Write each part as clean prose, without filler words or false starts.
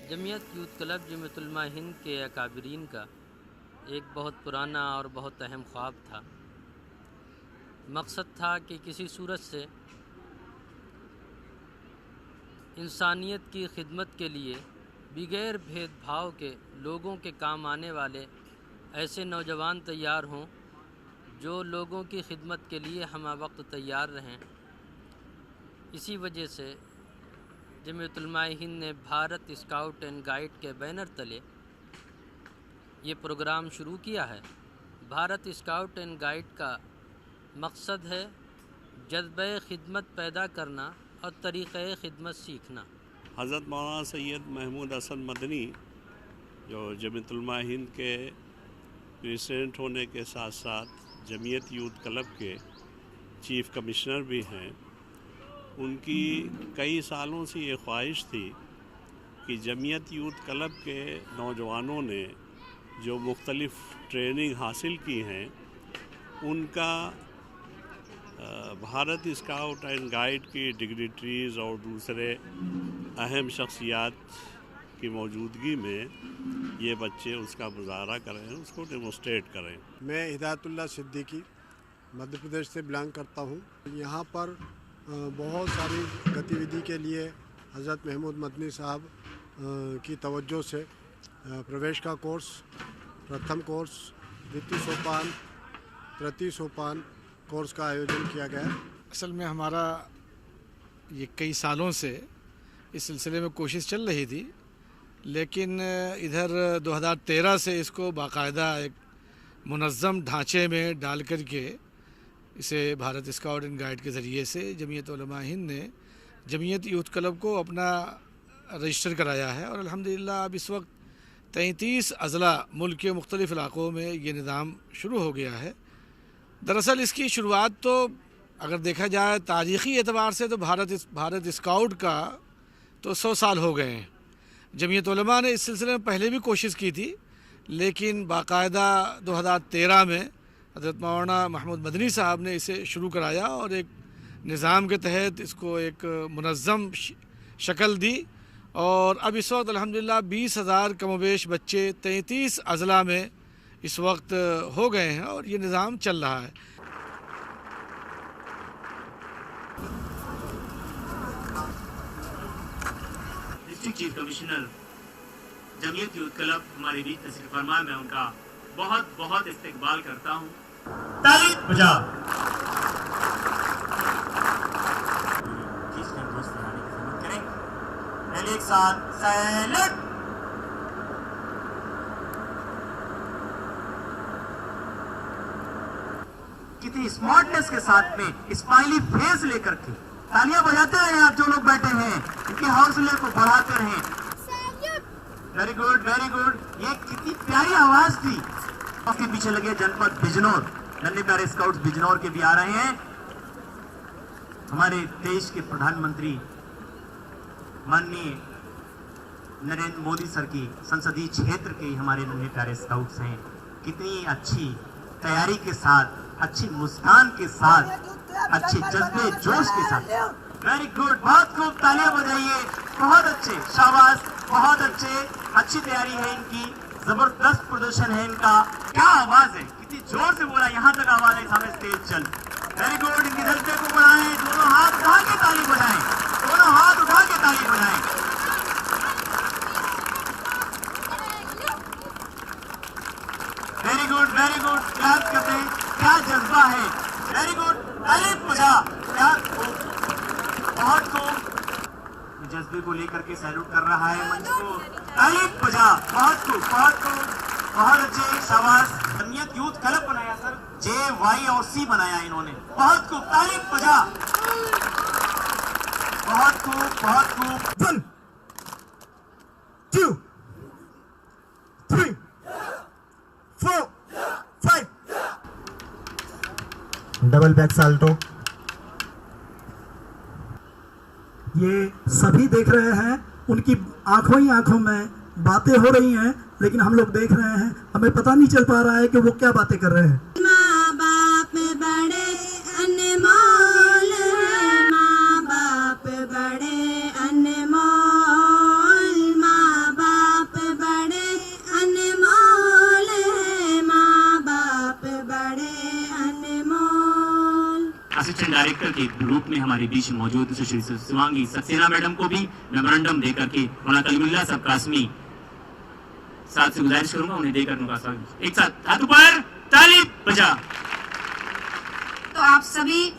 Jamiat youth club Jamiat Ulama Hind के अकाबरीन का एक बहुत पुराना और बहुत अहम ख्वाब था। मकसद था कि किसी सूरत से इंसानियत की खिदमत के लिए बगैर भेदभाव के लोगों के काम आने वाले ऐसे नौजवान तैयार हों जो लोगों की खिदमत के लिए हम वक्त तैयार रहें। इसी वजह से जमीयत उलमा हिंद ने भारत स्काउट एंड गाइड के बैनर तले ये प्रोग्राम शुरू किया है। भारत स्काउट एंड गाइड का मकसद है जज्बे खिदमत पैदा करना और तरीक़े खिदमत सीखना। हज़रत मौलाना सैयद महमूद हसन मदनी जो जमीयत उलमा हिंद के प्रेसिडेंट होने के साथ साथ जमीयत यूथ क्लब के चीफ़ कमिश्नर भी हैं, उनकी कई सालों से ये ख्वाहिश थी कि जमीयत यूथ क्लब के नौजवानों ने जो मुख्तलिफ़ ट्रेनिंग हासिल की हैं उनका भारत स्काउट एंड गाइड की डिग्निटरीज़ और दूसरे अहम शख्सियात की मौजूदगी में ये बच्चे उसका मुजाहरा करें, उसको डेमोस्ट्रेट करें। मैं हिदायतुल्लाह सिद्दीकी मध्य प्रदेश से बिलोंग करता हूँ। यहाँ पर बहुत सारी गतिविधि के लिए हज़रत महमूद मदनी साहब की तवज्जो से प्रवेश का कोर्स, प्रथम कोर्स, द्वितीय सोपान, तृतीय सोपान कोर्स का आयोजन किया गया। असल में हमारा ये कई सालों से इस सिलसिले में कोशिश चल रही थी, लेकिन इधर 2013 से इसको बाकायदा एक मुनज़्ज़म ढांचे में डाल कर के इसे भारत स्काउट एंड गाइड के ज़रिए से जमीयत उलमा हिंद ने जमीयत यूथ क्लब को अपना रजिस्टर कराया है। और अल्हम्दुलिल्लाह अब इस वक्त 33 अज़ला मुल्क के मुख्तलिफ़ इलाक़ों में ये निज़ाम शुरू हो गया है। दरअसल इसकी शुरुआत तो अगर देखा जाए तारीख़ी एतबार से तो भारत स्काउट का तो 100 साल हो गए हैं। जमीयत उलमा ने इस सिलसिले में पहले भी कोशिश की थी, लेकिन बाकायदा 2013 में हज़रत मौलाना महमूद मदनी साहब ने इसे शुरू कराया और एक निज़ाम के तहत इसको एक मुनज़्ज़म शक्ल दी। और अब इस वक्त अल्हम्दुलिल्लाह 20,000 कमोबेश बच्चे 33 अज़ला में इस वक्त हो गए हैं और ये निज़ाम चल रहा है। District chief commissioner Jamiat youth club हमारे बीच तशरीफ फरमा, मैं उनका बहुत बहुत इस्तकबाल करता हूँ। ताली बजाओ। एक साथ सैल्यूट। कितनी स्मार्टनेस के साथ में स्माइली फेस लेकर के तालियां बजाते हैं आप जो लोग बैठे हैं, इनके हौसले को बढ़ाते रहें। Very good, very good. ये कितनी प्यारी आवाज थी। उसके पीछे लगे जनपद बिजनौर, नन्हे प्यारे स्काउट्स बिजनौर के भी आ रहे हैं। हमारे देश के प्रधानमंत्री माननीय नरेंद्र मोदी सर की संसदीय क्षेत्र के हमारे नन्हे प्यारे स्काउट्स हैं। कितनी अच्छी तैयारी के साथ, अच्छी मुस्कान के साथ, अच्छे जज्बे जोश के साथ। वेरी गुड, बहुत खूब, तालियां बजाइए। बहुत अच्छे, शाबाश, बहुत अच्छे। अच्छी तैयारी है इनकी, जबरदस्त प्रदर्शन है इनका। क्या आवाज है, कितनी जोर से बोला, यहाँ तक आवाज है, सामने स्टेज चल। वेरी गुड, इनके जज्बे को बढ़ाएं, दोनों हाथ उठा के ताली बजाएं, दोनों हाथ उठा के ताली बजाएं। Very good, very good, clap करते हैं, क्या जज्बा है। वेरी गुड, ताली बजा, क्या बहुत खूब। जज्बे को लेकर के सैल्यूट कर रहा है मंच को, ताली बजा, बहुत खूब, बहुत खूब, बहुत अच्छे, शाबाश। जमीयत यूथ क्लब बनाया सर, JY और C बनाया इन्होंने, बहुत खूब, ताली बजा, बहुत खूब, बहुत खूब। 1 2 3 4 5 डबल बैक साल्टो। ये सभी देख रहे हैं, उनकी आंखों ही आंखों में बातें हो रही हैं, लेकिन हम लोग देख रहे हैं, हमें पता नहीं चल पा रहा है कि वो क्या बातें कर रहे हैं। माँ बाप बड़े अनमोल हैं, माँ बाप बड़े अनमोल, माँ के रूप में हमारे बीच मौजूद सुश्री शिवांगी सक्सेना मैडम को भी मेमोरेंडम देकर के मौलाना कलीमुल्लाह साहब कासमी साथ से गुजारिश करूंगा उन्हें देकर उनका स्वागत। एक साथ हाथ ऊपर, ताली बजा। तो आप सभी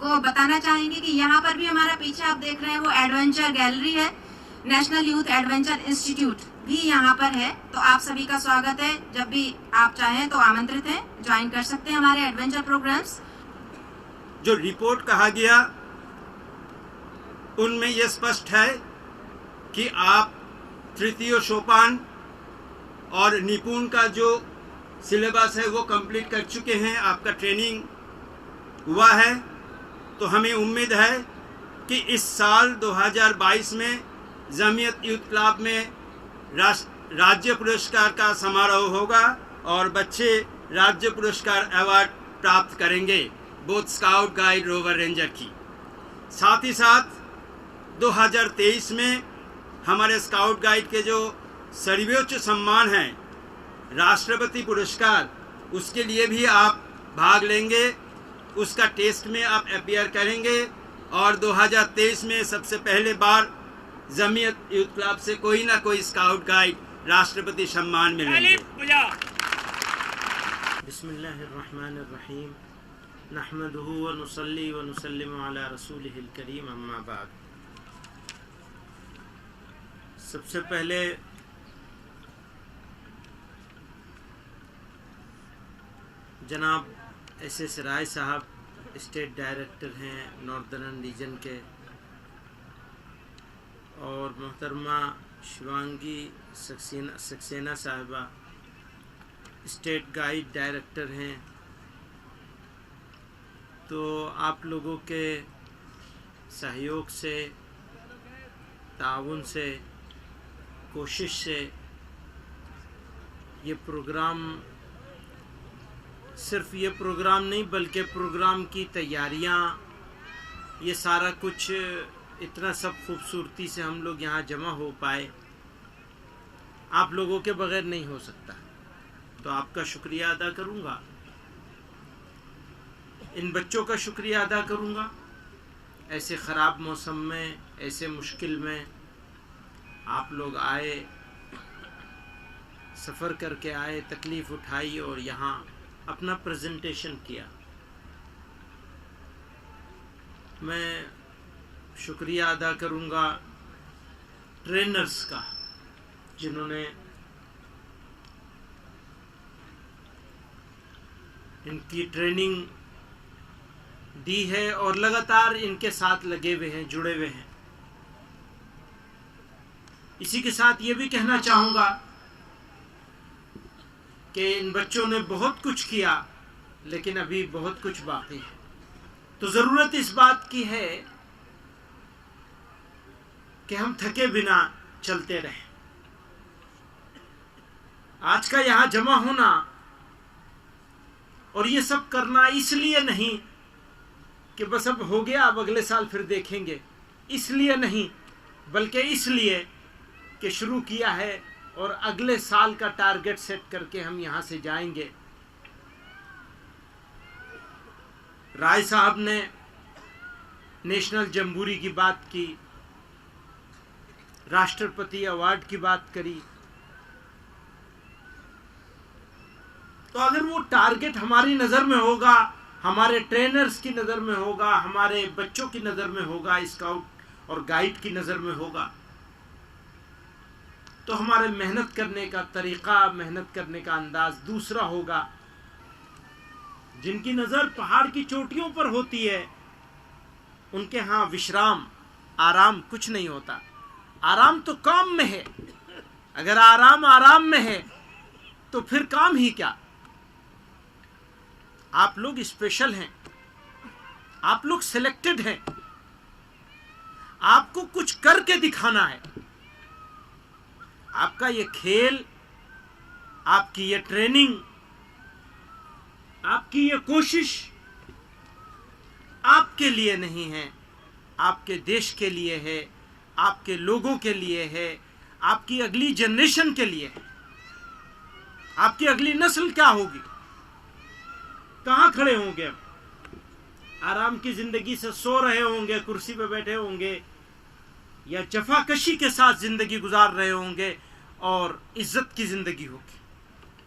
को बताना चाहेंगे कि यहाँ पर भी हमारा पीछे आप देख रहे हैं वो एडवेंचर गैलरी है, नेशनल यूथ एडवेंचर इंस्टीट्यूट भी यहाँ पर है। तो आप सभी का स्वागत है, जब भी आप चाहें तो आमंत्रित हैं, ज्वाइन कर सकते हैं हमारे एडवेंचर प्रोग्राम्स। जो रिपोर्ट कहा गया उनमें यह स्पष्ट है कि आप तृतीय सोपान और निपुण का जो सिलेबस है वो कंप्लीट कर चुके हैं, आपका ट्रेनिंग हुआ है। तो हमें उम्मीद है कि इस साल 2022 में जमीयत यूथ क्लब में राज्य पुरस्कार का समारोह होगा और बच्चे राज्य पुरस्कार अवार्ड प्राप्त करेंगे, both scout guide rover ranger की। साथ ही साथ 2023 में हमारे स्काउट गाइड के जो सर्वोच्च सम्मान है राष्ट्रपति पुरस्कार, उसके लिए भी आप भाग लेंगे, उसका टेस्ट में आप अपीयर करेंगे और 2023 में सबसे पहले बार जमीयत यूथ क्लब से कोई ना कोई स्काउट गाइड राष्ट्रपति सम्मान मिलेंगे। बिस्मिल्लाहिर्रहमानिर्रहीम, नहमदुहु व नुसल्ली व नुसल्लिमु अला रसूलिहिल करीम, अम्मा बाद। सबसे पहले जनाब एस राय साहब स्टेट डायरेक्टर हैं नॉर्दर्न रीजन के, और मोहतरमा शिवांगी सक्सेना साहिबा स्टेट गाइड डायरेक्टर हैं। तो आप लोगों के सहयोग से, ताउन से, कोशिश से ये प्रोग्राम, सिर्फ ये प्रोग्राम नहीं बल्कि प्रोग्राम की तैयारियां, ये सारा कुछ इतना सब खूबसूरती से हम लोग यहाँ जमा हो पाए, आप लोगों के बगैर नहीं हो सकता। तो आपका शुक्रिया अदा करूँगा, इन बच्चों का शुक्रिया अदा करूँगा। ऐसे ख़राब मौसम में, ऐसे मुश्किल में आप लोग आए, सफ़र करके आए, तकलीफ़ उठाई और यहाँ अपना प्रेजेंटेशन किया। मैं शुक्रिया अदा करूँगा ट्रेनर्स का, जिन्होंने इनकी ट्रेनिंग दी है और लगातार इनके साथ लगे हुए हैं, जुड़े हुए हैं। इसी के साथ ये भी कहना चाहूँगा कि इन बच्चों ने बहुत कुछ किया, लेकिन अभी बहुत कुछ बाकी है। तो ज़रूरत इस बात की है कि हम थके बिना चलते रहें। आज का यहाँ जमा होना और ये सब करना इसलिए नहीं कि बस अब हो गया, अब अगले साल फिर देखेंगे, इसलिए नहीं, बल्कि इसलिए कि शुरू किया है और अगले साल का टारगेट सेट करके हम यहाँ से जाएंगे। राय साहब ने नेशनल जम्बूरी की बात की, राष्ट्रपति अवार्ड की बात करी। तो अगर वो टारगेट हमारी नज़र में होगा, हमारे ट्रेनर्स की नज़र में होगा, हमारे बच्चों की नज़र में होगा, स्काउट और गाइड की नज़र में होगा, तो हमारे मेहनत करने का तरीक़ा, मेहनत करने का अंदाज दूसरा होगा। जिनकी नज़र पहाड़ की चोटियों पर होती है, उनके यहाँ विश्राम, आराम कुछ नहीं होता। आराम तो काम में है। अगर आराम में है तो फिर काम ही क्या। आप लोग स्पेशल हैं, आप लोग सिलेक्टेड हैं, आपको कुछ करके दिखाना है। आपका ये खेल, आपकी ये ट्रेनिंग, आपकी ये कोशिश आपके लिए नहीं है, आपके देश के लिए है, आपके लोगों के लिए है, आपकी अगली जनरेशन के लिए है। आपकी अगली नस्ल क्या होगी, कहाँ खड़े होंगे हम। आराम की ज़िंदगी से सो रहे होंगे, कुर्सी पे बैठे होंगे, या जफाकशी के साथ ज़िंदगी गुजार रहे होंगे और इज़्ज़त की ज़िंदगी होगी।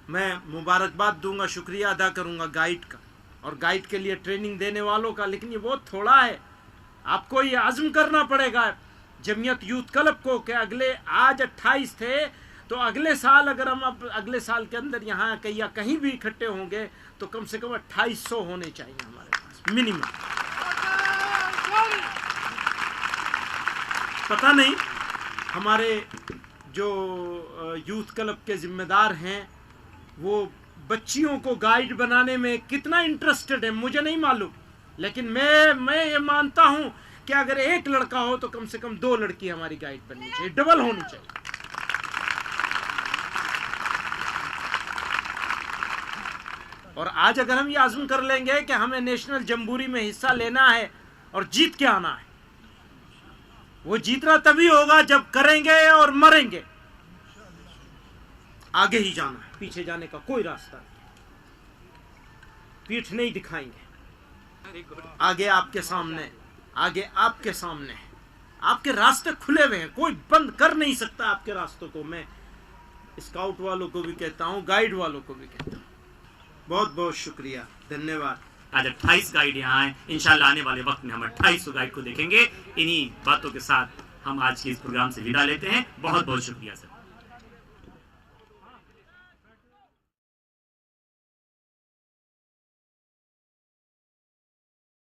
मैं मुबारकबाद दूंगा, शुक्रिया अदा करूंगा गाइड का और गाइड के लिए ट्रेनिंग देने वालों का। लेकिन ये बहुत थोड़ा है, आपको ये आज़म करना पड़ेगा जमीयत यूथ क्लब को कि अगले, आज 28 थे, तो अगले साल अगर हम अब अगले साल के अंदर यहाँ या कहीं भी इकट्ठे होंगे तो कम से कम 2800 होने चाहिए हमारे पास मिनिमम। पता नहीं हमारे जो यूथ क्लब के जिम्मेदार हैं वो बच्चियों को गाइड बनाने में कितना इंटरेस्टेड है, मुझे नहीं मालूम। लेकिन मैं ये मानता हूं कि अगर एक लड़का हो तो कम से कम 2 लड़की हमारी गाइड बननी चाहिए, डबल होनी चाहिए। और आज अगर हम ये आज़म कर लेंगे कि हमें नेशनल जम्बूरी में हिस्सा लेना है और जीत के आना है, वो जीतना तभी होगा जब करेंगे और मरेंगे। आगे ही जाना है, पीछे जाने का कोई रास्ता नहीं, पीठ नहीं दिखाएंगे। आगे आपके सामने, आगे आपके सामने है, आपके रास्ते खुले हुए हैं, कोई बंद कर नहीं सकता आपके रास्तों को। मैं स्काउट वालों को भी कहता हूँ, गाइड वालों को भी कहता हूँ, बहुत बहुत शुक्रिया, धन्यवाद। आज 28 गाइड यहाँ हैं, इंशाल्लाह आने वाले वक्त में हम 2800 गाइड को देखेंगे। इन्हीं बातों के साथ हम आज के इस प्रोग्राम से विदा लेते हैं। बहुत बहुत शुक्रिया सर।